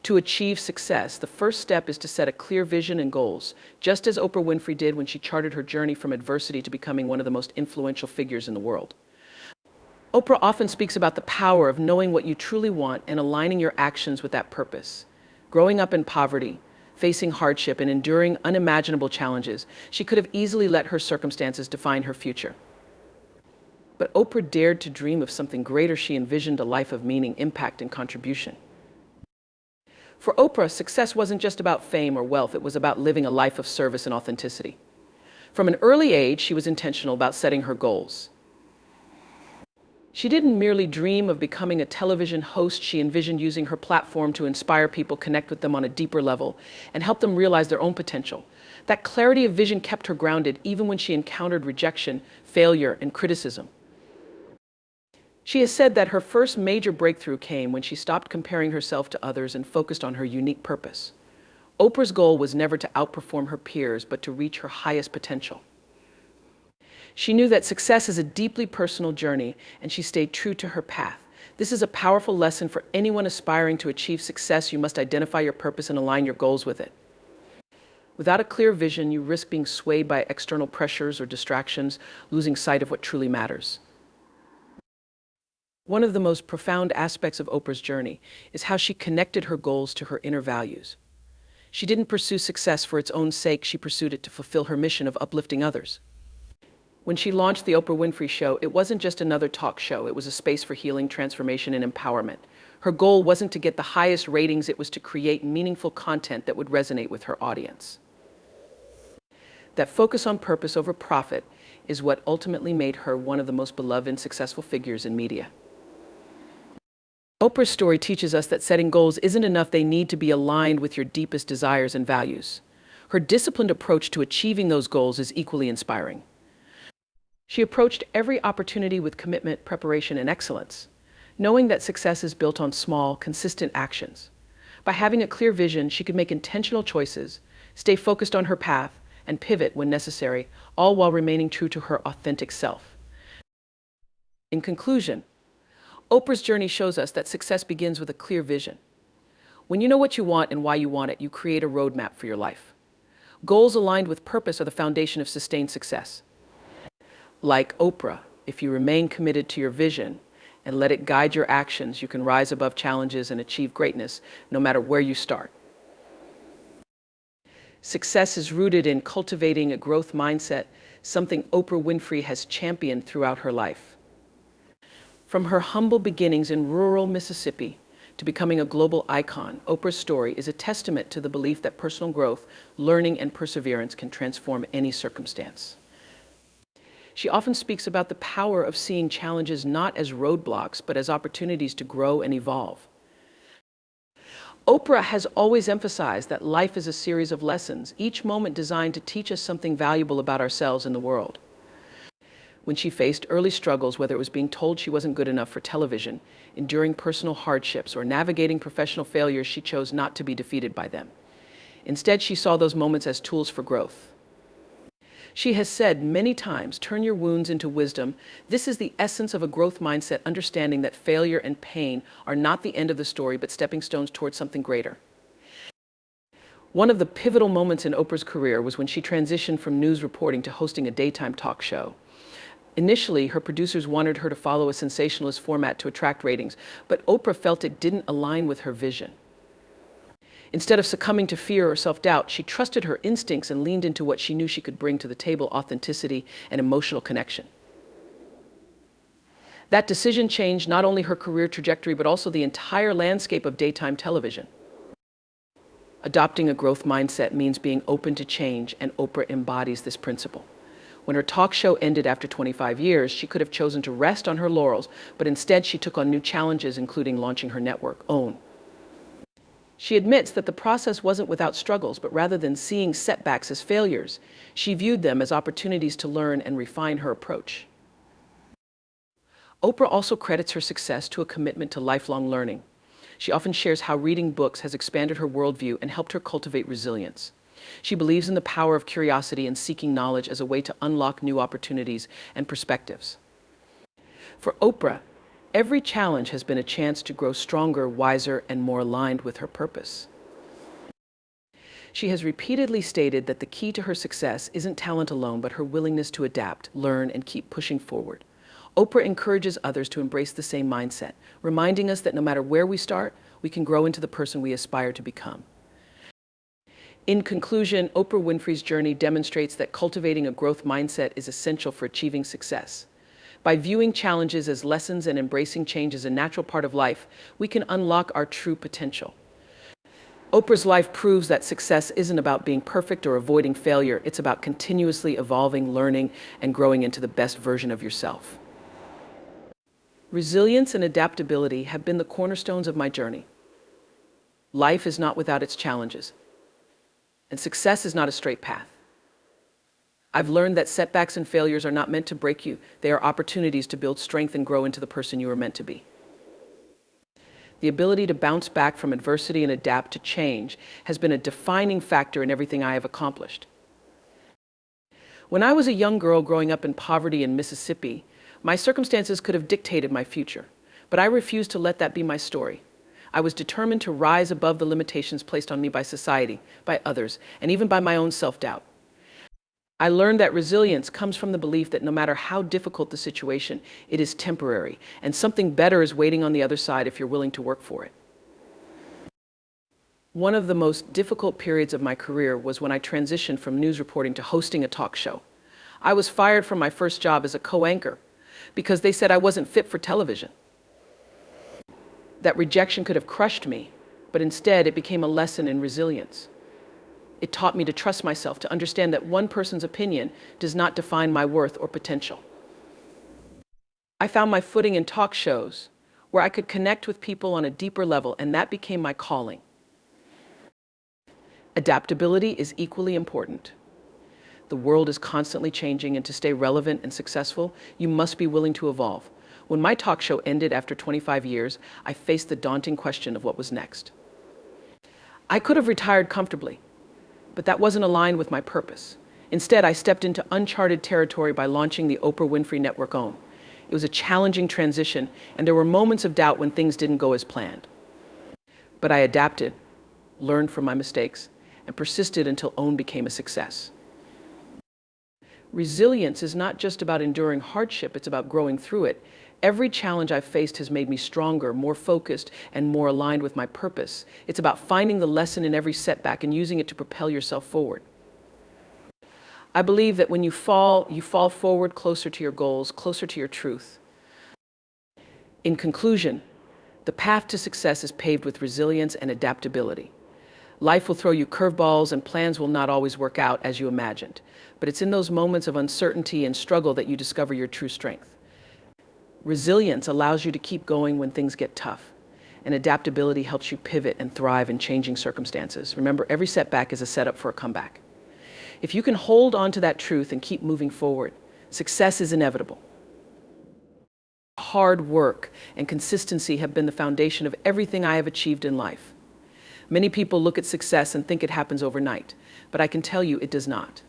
To achieve success, the first step is to set a clear vision and goals, just as Oprah Winfrey did when she charted her journey from adversity to becoming one of the most influential figures in the world. Oprah often speaks about the power of knowing what you truly want and aligning your actions with that purpose. Growing up in poverty, facing hardship, and enduring unimaginable challenges, she could have easily let her circumstances define her future. But Oprah dared to dream of something greater. She envisioned a life of meaning, impact, and contribution. For Oprah, success wasn't just about fame or wealth, it was about living a life of service and authenticity. From an early age, she was intentional about setting her goals. She didn't merely dream of becoming a television host, she envisioned using her platform to inspire people, connect with them on a deeper level, and help them realize their own potential. That clarity of vision kept her grounded even when she encountered rejection, failure, and criticism. She has said that her first major breakthrough came when she stopped comparing herself to others and focused on her unique purpose. Oprah's goal was never to outperform her peers, but to reach her highest potential. She knew that success is a deeply personal journey, and she stayed true to her path. This is a powerful lesson for anyone aspiring to achieve success. You must identify your purpose and align your goals with it. Without a clear vision, you risk being swayed by external pressures or distractions, losing sight of what truly matters. One of the most profound aspects of Oprah's journey is how she connected her goals to her inner values. She didn't pursue success for its own sake, she pursued it to fulfill her mission of uplifting others. When she launched The Oprah Winfrey Show, it wasn't just another talk show, it was a space for healing, transformation, and empowerment. Her goal wasn't to get the highest ratings, it was to create meaningful content that would resonate with her audience. That focus on purpose over profit is what ultimately made her one of the most beloved and successful figures in media. Oprah's story teaches us that setting goals isn't enough, they need to be aligned with your deepest desires and values. Her disciplined approach to achieving those goals is equally inspiring. She approached every opportunity with commitment, preparation, and excellence, knowing that success is built on small, consistent actions. By having a clear vision, she could make intentional choices, stay focused on her path, and pivot when necessary, all while remaining true to her authentic self. In conclusion, Oprah's journey shows us that success begins with a clear vision. When you know what you want and why you want it, you create a roadmap for your life. Goals aligned with purpose are the foundation of sustained success. Like Oprah, if you remain committed to your vision and let it guide your actions, you can rise above challenges and achieve greatness no matter where you start. Success is rooted in cultivating a growth mindset, something Oprah Winfrey has championed throughout her life. From her humble beginnings in rural Mississippi to becoming a global icon, Oprah's story is a testament to the belief that personal growth, learning, and perseverance can transform any circumstance. She often speaks about the power of seeing challenges not as roadblocks, but as opportunities to grow and evolve. Oprah has always emphasized that life is a series of lessons, each moment designed to teach us something valuable about ourselves and the world. When she faced early struggles, whether it was being told she wasn't good enough for television, enduring personal hardships, or navigating professional failures, she chose not to be defeated by them. Instead, she saw those moments as tools for growth. She has said many times, turn your wounds into wisdom. This is the essence of a growth mindset, understanding that failure and pain are not the end of the story, but stepping stones towards something greater. One of the pivotal moments in Oprah's career was when she transitioned from news reporting to hosting a daytime talk show. Initially, her producers wanted her to follow a sensationalist format to attract ratings, but Oprah felt it didn't align with her vision. Instead of succumbing to fear or self-doubt, she trusted her instincts and leaned into what she knew she could bring to the table: authenticity and emotional connection. That decision changed not only her career trajectory, but also the entire landscape of daytime television. Adopting a growth mindset means being open to change, and Oprah embodies this principle. When her talk show ended after 25 years, she could have chosen to rest on her laurels, but instead she took on new challenges, including launching her network, OWN. She admits that the process wasn't without struggles, but rather than seeing setbacks as failures, she viewed them as opportunities to learn and refine her approach. Oprah also credits her success to a commitment to lifelong learning. She often shares how reading books has expanded her worldview and helped her cultivate resilience. She believes in the power of curiosity and seeking knowledge as a way to unlock new opportunities and perspectives. For Oprah, Every challenge has been a chance to grow stronger, wiser, and more aligned with her purpose. She has repeatedly stated that the key to her success isn't talent alone, but her willingness to adapt, learn, and keep pushing forward. Oprah encourages others to embrace the same mindset, reminding us that no matter where we start, we can grow into the person we aspire to become. In conclusion, Oprah Winfrey's journey demonstrates that cultivating a growth mindset is essential for achieving success. By viewing challenges as lessons and embracing change as a natural part of life, we can unlock our true potential. Oprah's life proves that success isn't about being perfect or avoiding failure. It's about continuously evolving, learning, and growing into the best version of yourself. Resilience and adaptability have been the cornerstones of my journey. Life is not without its challenges, and success is not a straight path. I've learned that setbacks and failures are not meant to break you. They are opportunities to build strength and grow into the person you are meant to be. The ability to bounce back from adversity and adapt to change has been a defining factor in everything I have accomplished. When I was a young girl growing up in poverty in Mississippi, my circumstances could have dictated my future, but I refused to let that be my story. I was determined to rise above the limitations placed on me by society, by others, and even by my own self-doubt. I learned that resilience comes from the belief that no matter how difficult the situation, it is temporary, and something better is waiting on the other side if you're willing to work for it. One of the most difficult periods of my career was when I transitioned from news reporting to hosting a talk show. I was fired from my first job as a co-anchor because they said I wasn't fit for television. That rejection could have crushed me, but instead it became a lesson in resilience. It taught me to trust myself, to understand that one person's opinion does not define my worth or potential. I found my footing in talk shows where I could connect with people on a deeper level, and that became my calling. Adaptability is equally important. The world is constantly changing, and to stay relevant and successful, you must be willing to evolve. When my talk show ended after 25 years, I faced the daunting question of what was next. I could have retired comfortably, but that wasn't aligned with my purpose. Instead, I stepped into uncharted territory by launching the Oprah Winfrey Network OWN. It was a challenging transition, and there were moments of doubt when things didn't go as planned. But I adapted, learned from my mistakes, and persisted until OWN became a success. Resilience is not just about enduring hardship, it's about growing through it. Every challenge I've faced has made me stronger, more focused, and more aligned with my purpose. It's about finding the lesson in every setback and using it to propel yourself forward. I believe that when you fall forward closer to your goals, closer to your truth. In conclusion, the path to success is paved with resilience and adaptability. Life will throw you curveballs, and plans will not always work out as you imagined. But it's in those moments of uncertainty and struggle that you discover your true strength. Resilience allows you to keep going when things get tough, and adaptability helps you pivot and thrive in changing circumstances. Remember, every setback is a setup for a comeback. If you can hold on to that truth and keep moving forward, success is inevitable. Hard work and consistency have been the foundation of everything I have achieved in life. Many people look at success and think it happens overnight, but I can tell you it does not.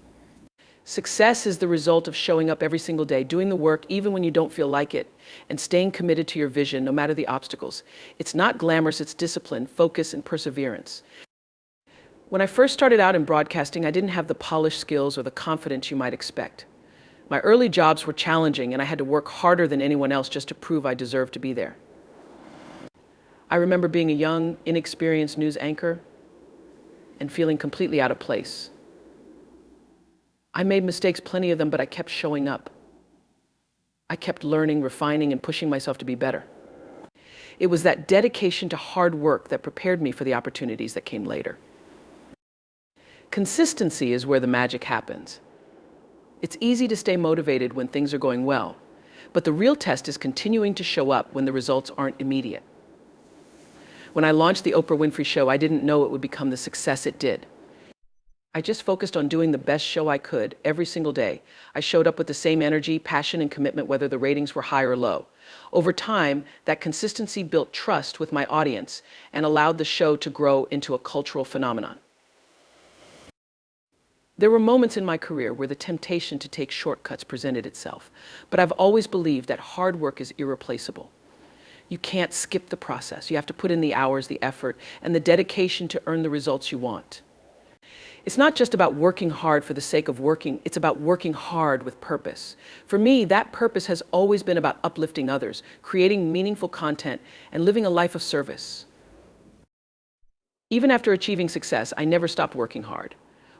Success is the result of showing up every single day, doing the work even when you don't feel like it, and staying committed to your vision no matter the obstacles. It's not glamorous, it's discipline, focus, and perseverance. When I first started out in broadcasting, I didn't have the polished skills or the confidence you might expect. My early jobs were challenging, and I had to work harder than anyone else just to prove I deserved to be there. I remember being a young, inexperienced news anchor and feeling completely out of place. I made mistakes, plenty of them, but I kept showing up. I kept learning, refining, and pushing myself to be better. It was that dedication to hard work that prepared me for the opportunities that came later. Consistency is where the magic happens. It's easy to stay motivated when things are going well, but the real test is continuing to show up when the results aren't immediate. When I launched the Oprah Winfrey Show, I didn't know it would become the success it did. I just focused on doing the best show I could every single day. I showed up with the same energy, passion, and commitment, whether the ratings were high or low. Over time, that consistency built trust with my audience and allowed the show to grow into a cultural phenomenon. There were moments in my career where the temptation to take shortcuts presented itself, but I've always believed that hard work is irreplaceable. You can't skip the process. You have to put in the hours, the effort, and the dedication to earn the results you want. It's not just about working hard for the sake of working, it's about working hard with purpose. For me, that purpose has always been about uplifting others, creating meaningful content, and living a life of service. Even after achieving success, I never stopped working hard.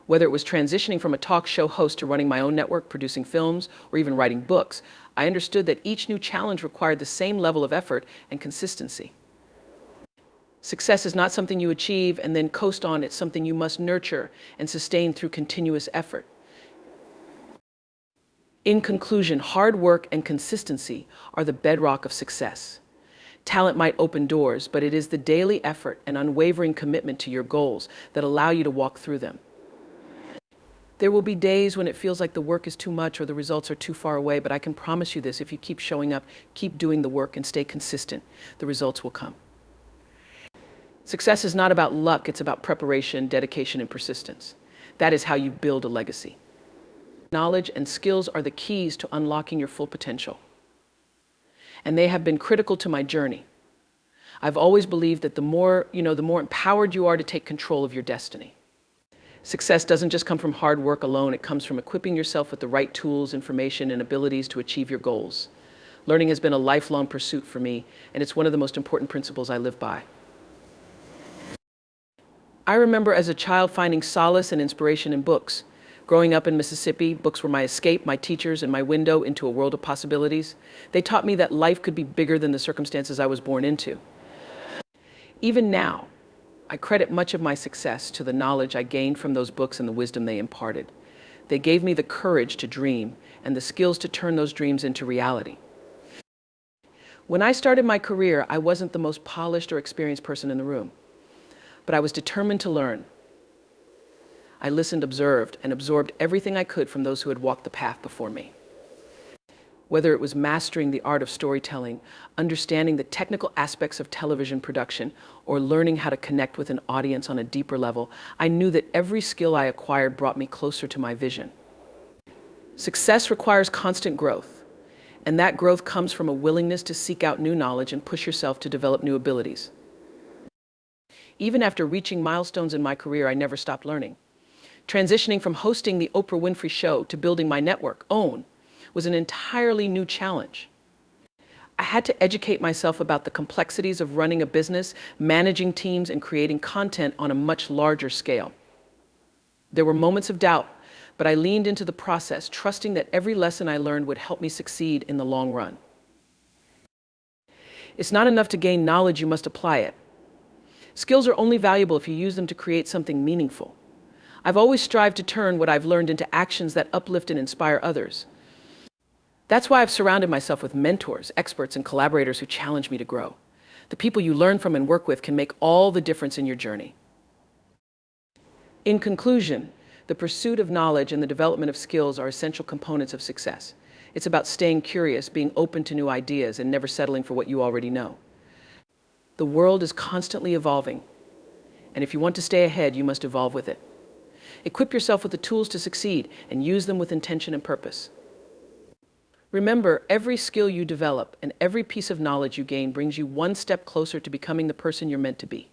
Whether it was transitioning from a talk show host to running my own network, producing films, or even writing books, I understood that each new challenge required the same level of effort and consistency. Success is not something you achieve and then coast on, it's something you must nurture and sustain through continuous effort. In conclusion, hard work and consistency are the bedrock of success. Talent might open doors, but it is the daily effort and unwavering commitment to your goals that allow you to walk through them. There will be days when it feels like the work is too much or the results are too far away, but I can promise you this: if you keep showing up, keep doing the work, and stay consistent, the results will come. Success is not about luck, it's about preparation, dedication, and persistence. That is how you build a legacy. Knowledge and skills are the keys to unlocking your full potential. And they have been critical to my journey. I've always believed that the more empowered you are to take control of your destiny. Success doesn't just come from hard work alone, it comes from equipping yourself with the right tools, information, and abilities to achieve your goals. Learning has been a lifelong pursuit for me, and it's one of the most important principles I live by. I remember as a child finding solace and inspiration in books. Growing up in Mississippi, books were my escape, my teachers, and my window into a world of possibilities. They taught me that life could be bigger than the circumstances I was born into. Even now, I credit much of my success to the knowledge I gained from those books and the wisdom they imparted. They gave me the courage to dream and the skills to turn those dreams into reality. When I started my career, I wasn't the most polished or experienced person in the room, but I was determined to learn. I listened, observed, and absorbed everything I could from those who had walked the path before me. Whether it was mastering the art of storytelling, understanding the technical aspects of television production, or learning how to connect with an audience on a deeper level, I knew that every skill I acquired brought me closer to my vision. Success requires constant growth, and that growth comes from a willingness to seek out new knowledge and push yourself to develop new abilities. Even after reaching milestones in my career, I never stopped learning. Transitioning from hosting the Oprah Winfrey Show to building my network, OWN, was an entirely new challenge. I had to educate myself about the complexities of running a business, managing teams, and creating content on a much larger scale. There were moments of doubt, but I leaned into the process, trusting that every lesson I learned would help me succeed in the long run. It's not enough to gain knowledge, you must apply it. Skills are only valuable if you use them to create something meaningful. I've always strived to turn what I've learned into actions that uplift and inspire others. That's why I've surrounded myself with mentors, experts, and collaborators who challenge me to grow. The people you learn from and work with can make all the difference in your journey. In conclusion, the pursuit of knowledge and the development of skills are essential components of success. It's about staying curious, being open to new ideas, and never settling for what you already know. The world is constantly evolving, and if you want to stay ahead, you must evolve with it. Equip yourself with the tools to succeed and use them with intention and purpose. Remember, every skill you develop and every piece of knowledge you gain brings you one step closer to becoming the person you're meant to be.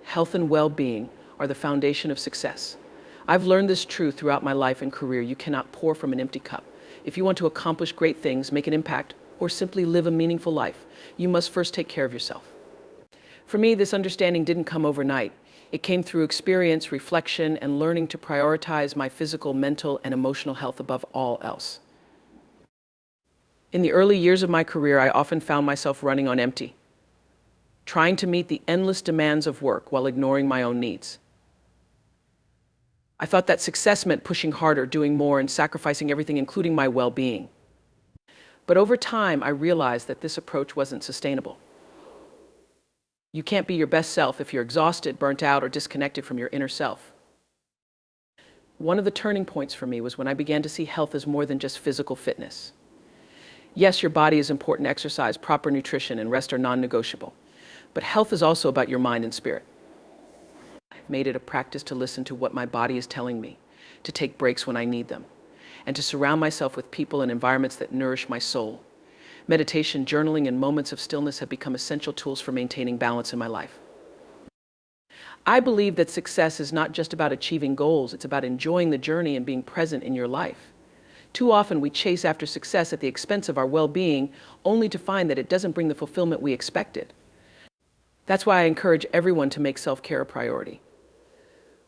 Health and well-being are the foundation of success. I've learned this truth throughout my life and career. You cannot pour from an empty cup. If you want to accomplish great things, make an impact, or simply live a meaningful life, you must first take care of yourself. For me, this understanding didn't come overnight. It came through experience, reflection, and learning to prioritize my physical, mental, and emotional health above all else. In the early years of my career, I often found myself running on empty, trying to meet the endless demands of work while ignoring my own needs. I thought that success meant pushing harder, doing more, and sacrificing everything, including my well-being. But over time, I realized that this approach wasn't sustainable. You can't be your best self if you're exhausted, burnt out, or disconnected from your inner self. One of the turning points for me was when I began to see health as more than just physical fitness. Yes, your body is important. Exercise, proper nutrition, and rest are non-negotiable. But health is also about your mind and spirit. I've made it a practice to listen to what my body is telling me, to take breaks when I need them, and to surround myself with people and environments that nourish my soul. Meditation, journaling, and moments of stillness have become essential tools for maintaining balance in my life. I believe that success is not just about achieving goals, it's about enjoying the journey and being present in your life. Too often we chase after success at the expense of our well-being, only to find that it doesn't bring the fulfillment we expected. That's why I encourage everyone to make self-care a priority.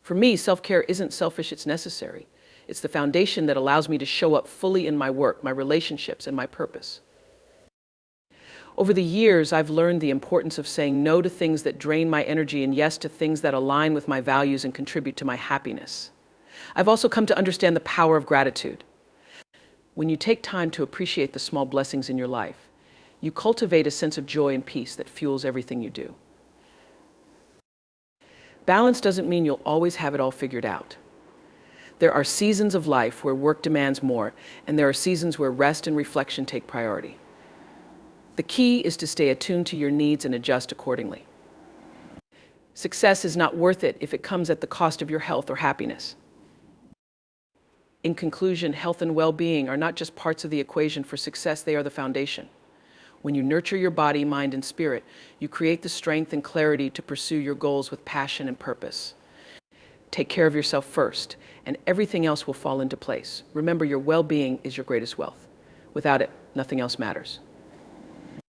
For me, self-care isn't selfish, it's necessary. It's the foundation that allows me to show up fully in my work, my relationships, and my purpose. Over the years, I've learned the importance of saying no to things that drain my energy and yes to things that align with my values and contribute to my happiness. I've also come to understand the power of gratitude. When you take time to appreciate the small blessings in your life, you cultivate a sense of joy and peace that fuels everything you do. Balance doesn't mean you'll always have it all figured out. There are seasons of life where work demands more, and there are seasons where rest and reflection take priority. The key is to stay attuned to your needs and adjust accordingly. Success is not worth it if it comes at the cost of your health or happiness. In conclusion, health and well-being are not just parts of the equation for success, they are the foundation. When you nurture your body, mind, and spirit, you create the strength and clarity to pursue your goals with passion and purpose. Take care of yourself first, and everything else will fall into place. Remember, your well-being is your greatest wealth. Without it, nothing else matters.